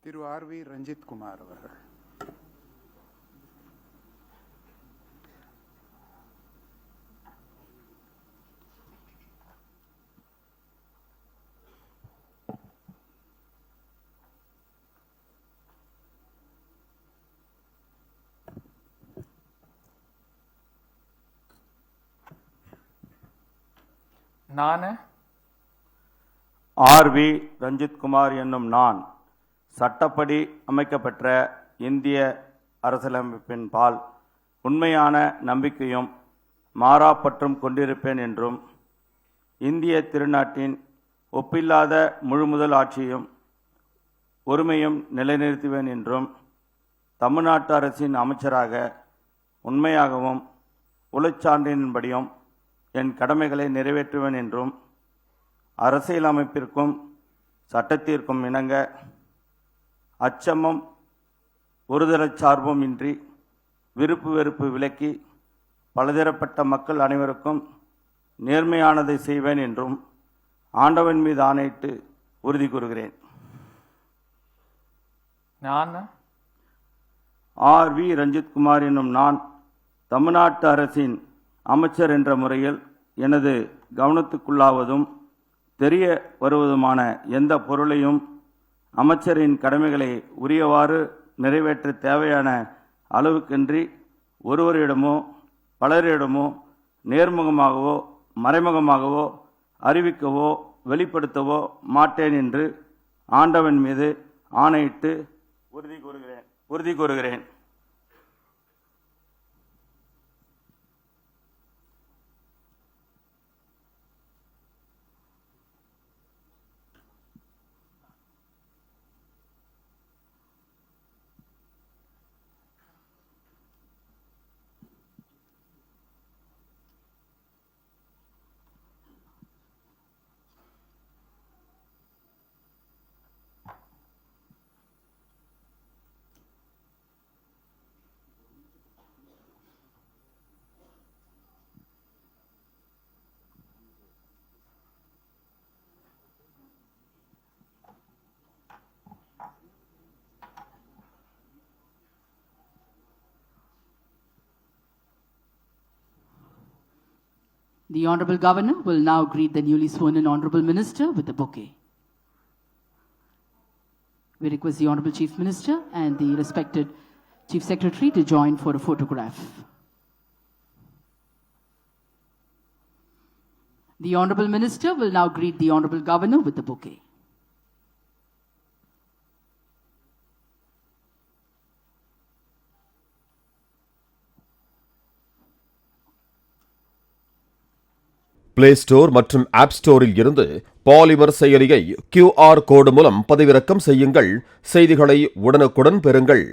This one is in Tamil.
திரு ஆர்.வி. ரஞ்சித் குமார் அவர்கள். நான் ஆர்.வி. ரஞ்சித் குமார் என்னும் நான் சட்டப்படி அமைக்கப்பெற்ற இந்திய அரசியலமைப்பின் பால் உண்மையான நம்பிக்கையும் மாறாப்பற்றும் கொண்டிருப்பேன் என்றும் இந்திய திருநாட்டின் ஒப்பில்லாத முழுமுதல் ஆட்சியும் ஒருமையும் நிலைநிறுத்துவேன் என்றும் தமிழ்நாட்டு அரசின் அமைச்சராக உண்மையாகவும் உளச்சான்றின்படியும் என் கடமைகளை நிறைவேற்றுவேன் என்றும் அரசியலமைப்பிற்கும் சட்டத்திற்கும் இணங்க அச்சமும் ஒருதலைச் சார்பும் இன்றி விருப்பு வெறுப்பு விலக்கி பலதரப்பட்ட மக்கள் அனைவருக்கும் நேர்மையானதை செய்வேன் என்றும் ஆண்டவன் மீது ஆணையிட்டு உறுதி கூறுகிறேன். நான் ஆர்.வி. ரஞ்சித் குமார் என்னும் நான் தமிழ்நாட்டு அரசின் அமைச்சர் என்ற முறையில் எனது கவனத்துக்குள்ளாவதும் தெரிய வருவதுமான எந்த பொருளையும் அமைச்சரின் கடமைகளை உரியவாறு நிறைவேற்ற தேவையான அளவுக்கின்றி ஒருவரிடமோ பலரிடமோ நேர்முகமாகவோ மறைமுகமாகவோ அறிவிக்கவோ வெளிப்படுத்தவோ மாட்டேன் என்று ஆண்டவன் மீது ஆணையிட்டு உறுதி கூறுகிறேன். The Honorable Governor will now greet the newly sworn-in Honorable Minister with a bouquet. We request the Honorable Chief Minister and the respected Chief Secretary to join for a photograph. The Honorable Minister will now greet the Honorable Governor with a bouquet. Play store மற்றும் ஆப் ஸ்டோரில் இருந்து பாலிமர் செயலியை QR கோடு மூலம் பதிவிறக்கம் செய்யுங்கள். செய்திகளை உடனுக்குடன் பெறுங்கள்.